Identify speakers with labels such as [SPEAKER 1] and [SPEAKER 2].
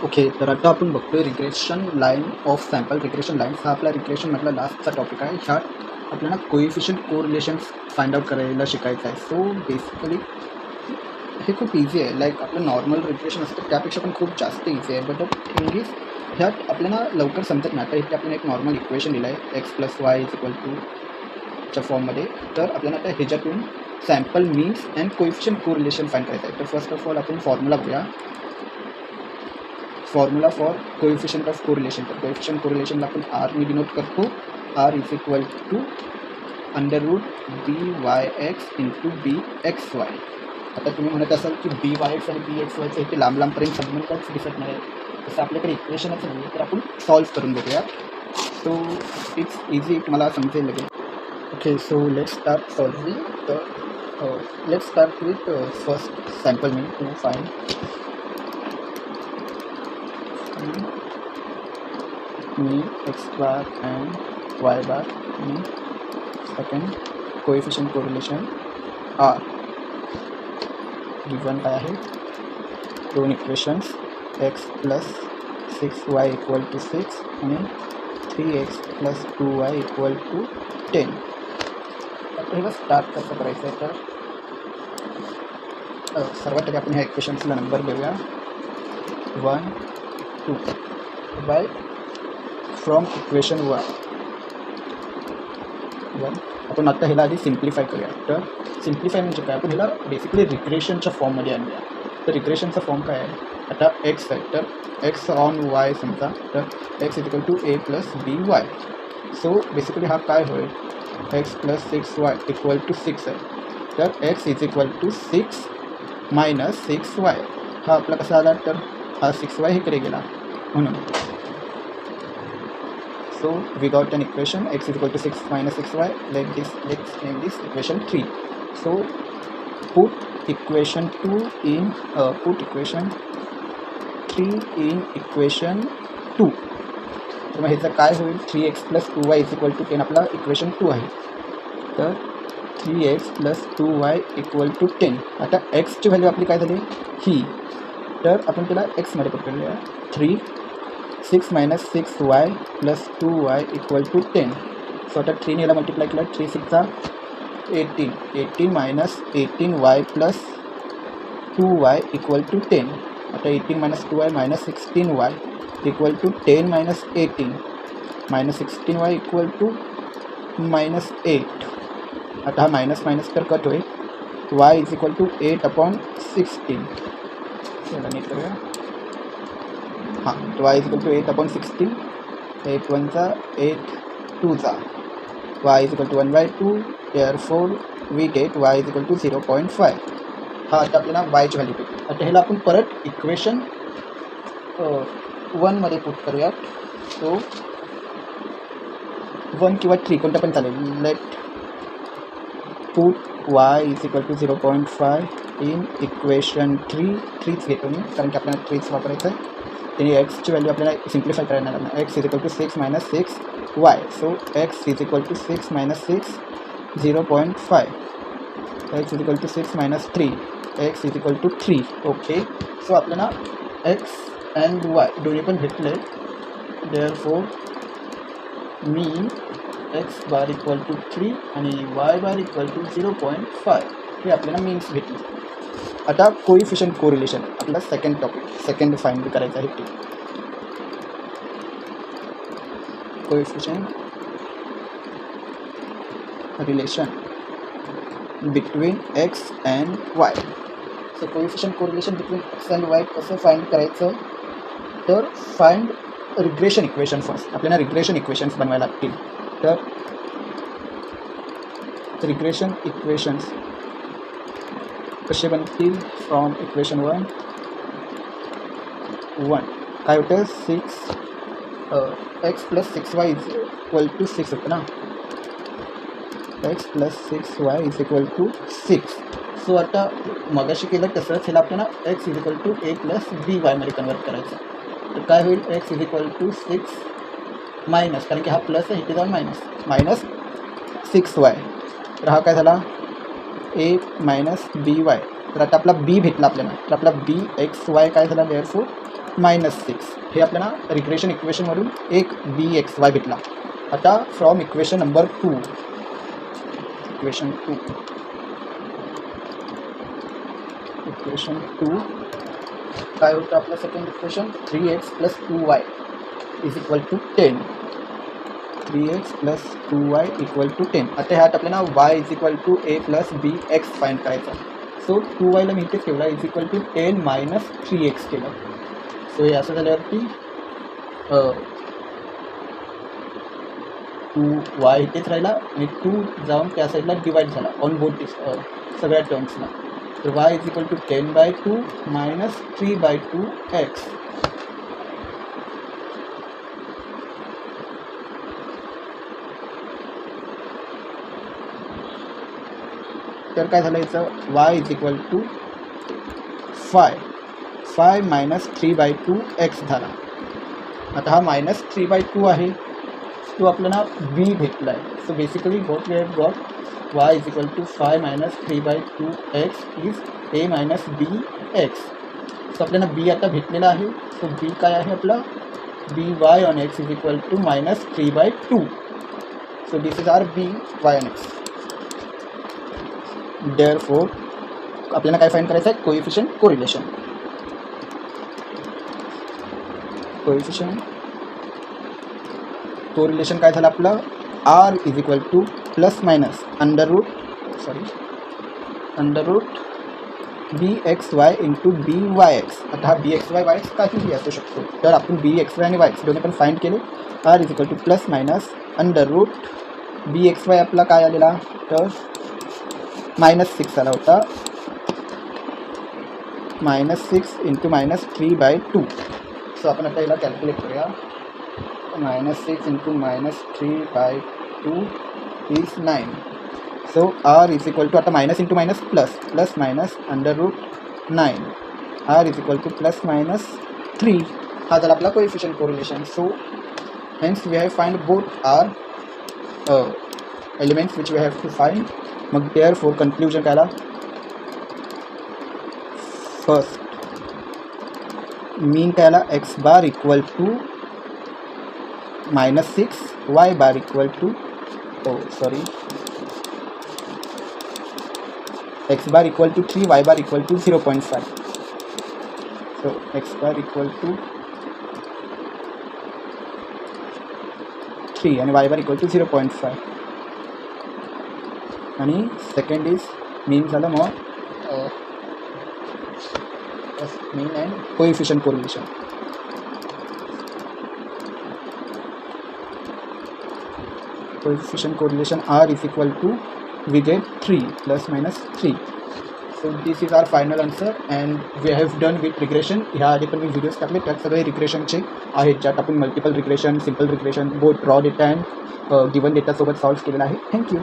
[SPEAKER 1] Okay, तर आता आपण बघतोय regression line of sample. Regression lines हा आपला रिग्रेशनमधला लास्टचा टॉपिक आहे. ह्यात आपल्याला कोइफिशियंट कोरिलेशन्स फाइंड आउट करायला शिकायचं आहे. सो बेसिकली हे खूप इझी आहे. लाईक आपलं नॉर्मल रिग्रेशन असतं त्यापेक्षा पण खूप जास्त इझी आहे. बट थिंग इज ह्यात आपल्याला लवकर समजत नाही. आता इथे आपल्याला एक नॉर्मल इक्वेशन दिलं आहे X plus Y is equal to च्या फॉर्ममध्ये. तर आपल्याला आता ह्याच्यातून sample means and coefficient correlation find करायचं आहे. तर फर्स्ट ऑफ ऑल आपण फॉर्म्युला बघूया. Formula for coefficient of correlation. तर कोइफिशियंट कोरिलेशनला आपण आरने डिनोट करतो. R is equal to under root B Y X into B X Y. आता तुम्ही म्हणत असाल की बी वाय एक्स आणि बी एक्स वायचं इथे लांब लांबपर्यंत संबंधच दिसत नाही. तसं आपल्याकडे इक्वेशनच नाही आहे. तर आपण सॉल्व्ह करून बघूया. सो इट्स इझी, तुम्हाला समजेल लगेच. Okay, so let's start solving. तर let's start with first sample mean to find me x bar and y bar me second coefficient correlation r given काय आहे दोन equations x plus 6y equal to 6 आणि 3x plus 2y equal to 10. आता हे start कसं करायचं आहे तर सर्वात आधी आपण ह्या इक्वेशन्सला नंबर देऊया 1 2 बाय फ्रॉम इक्वेशन 1 आपण आता ह्याला आधी सिम्प्लिफाय करूया. तर सिम्प्लिफाय म्हणजे काय, आपण ह्याला बेसिकली रिग्रेशनच्या फॉर्ममध्ये आणूया. तर रिग्रेशनचा फॉर्म काय आहे, आता एक्स आहे तर एक्स ऑन वाय समजा, तर X is equal to A plus B Y. So basically हा काय होईल x plus 6y equal to 6 आहे. तर X is equal to 6 minus 6y. हा आपला कसा आला, तर हा 6y इकडे गेला म्हणून. So we got an equation x is equal to 6 minus 6y. Let's name this equation 3. So put equation 2 in put equation 3 in equation 2. तर मग ह्याचं काय होईल 3x plus 2y is equal to 10 आपला इक्वेशन 2 आहे. तर 3x plus 2y equal to 10. आता एक्सची value आपली काय झाली ही, तर आपण त्याला एक्समध्ये पुट करूया. 6 minus 6y plus 2y equal to 10. So आता 3 याला मल्टिप्लाय केलं 3 6 18. 18 minus 18y plus 2y equal to 10. आता 18 minus 2y minus 16y equal to 10 minus 18 minus 16y equal to minus 8. आता हा मायनस मायनस तर कट होईल. y is equal to 8 upon 16. याला नीट करूया. हां, तो y is equal to 8 upon 16. 8 1 चा 8 2 चा y is equal to 1/2. Therefore we get y is equal to 0.5. हा आता आपल्याला yची व्हॅल्यू भेटली. आता ह्याला आपण परत इक्वेशन 1मध्ये पुट करूयात. सो 1 किंवा 3 कोणतं पण चालेल. Let put y is equal to 0.5 in equation 3 घेतो मी, कारण की आपल्याला 3 वापरायचं आहे. त्याने एक्सची व्हॅल्यू आपल्याला सिम्प्लिफाय करायला लागणार. X is equal to 6 minus 6y. So X is equal to 6 minus 6 0.5. X is equal to 6 minus 3. X is equal to 3. Okay, so आपल्याला एक्स अँड वाय दोन्ही पण भेटले. देअरफॉर मी एक्स बार इक्वल टू 3 आणि Y bar equal to 0.5 हे आपल्याला means भेटले. आता कोइफिशियंट कोरिलेशन आपला सेकंड टॉपिक, सेकंड फाइंड करायचं आहे. Coefficient relation between x and Y. So coefficient correlation between x and Y कसं फाइंड करायचं, तर फाइंड रिग्रेशन इक्वेशन फर्स्ट. आपल्याला रिग्रेशन इक्वेशन्स बनवायला लागतील. तर रिग्रेशन इक्वेशन्स कसे बनतील फ्रॉम इक्वेशन 1 काय होतं 6 x plus 6y is equal to 6 होतं ना. X plus 6y is equal to 6. So आता मगाशी केलं तसंच ह्याला आपल्याला x is equal to A plus b वायमध्ये कन्वर्ट करायचं. तर काय होईल x is equal to 6 minus, कारण की हा प्लस आहे इथे जाऊन मायनस 6y. तर हा काय झाला ए मायनस बी वाय. तर आता आपला बी भेटला आपल्याला. तर आपला बी एक्स वाय काय झाला, देअरफॉर -6 हे आपल्याला रिग्रेशन इक्वेशनवरून एक BXY भेटला. आता फ्रॉम इक्वेशन नंबर 2 काय होतं आपलं second equation 3x + 2y = 10. 3x + 2y = 10. आता ह्यात आपल्याला y = a + bx फाइंड करायचा. सो 2y ला मी इथे ठेवला = 10 - 3x केलं. सो हे असं झाल्यावरती 2y इथेच राहिला आणि 2 जाऊन त्या साईडला डिवाईड झाला ऑन बोथ सगळ्या टर्म्सला. तर y = 10/2 - 3/2x. तर काय झालं याचं y = 5 - 3/2x झाला. आता हा -3/2 आहे तो आपल्याला b भेटला आहे. So basically what we have got y = 5 - 3/2x is a - bx. So आपल्याला b आता भेटलेला आहे. सो b काय आहे आपला by on x = -3/2. So this is R by on x. Therefore आपल्याला काय फाइंड करायचं आहे कोएफिशिएंट कोरिलेशन. कोरिलेशन काय झालं आपलं r = √bxy × byx. आता हा bxy yx काहीही असू शकतो. तर आपण bxy आणि yx दोन्ही पण फाइंड केले. r = ±bxy आपला काय आलेला तर -6 आला होता. -6 × -3/2. सो आपण आता याला कॅल्क्युलेट करूया. -6 × -3/2 इज 9. सो r = आता minus into minus plus √9. r = ±3. हा झाला आपला coefficient correlation. So hence we have find both R elements which we have to find. मग देअरफोर कन्क्लुजन काय आला फर्स्ट मीन काय आला x बार = -6 y बार = x बार = 3 y बार = 0.5. सो x बार = 3 आणि y बार = 0.5. आणि सेकंड इज मीन झालं मग mean and coefficient correlation. Coefficient correlation r = we get 3 ±3. So this is our final answer and we have done with regression. ह्या आधी पण मी videos टाकले त्यात सगळे रिग्रेशनचे आहेत ज्यात आपण multiple regression simple regression both raw data and given डेटासोबत सॉल्व्ह केलेला आहे. थँक्यू.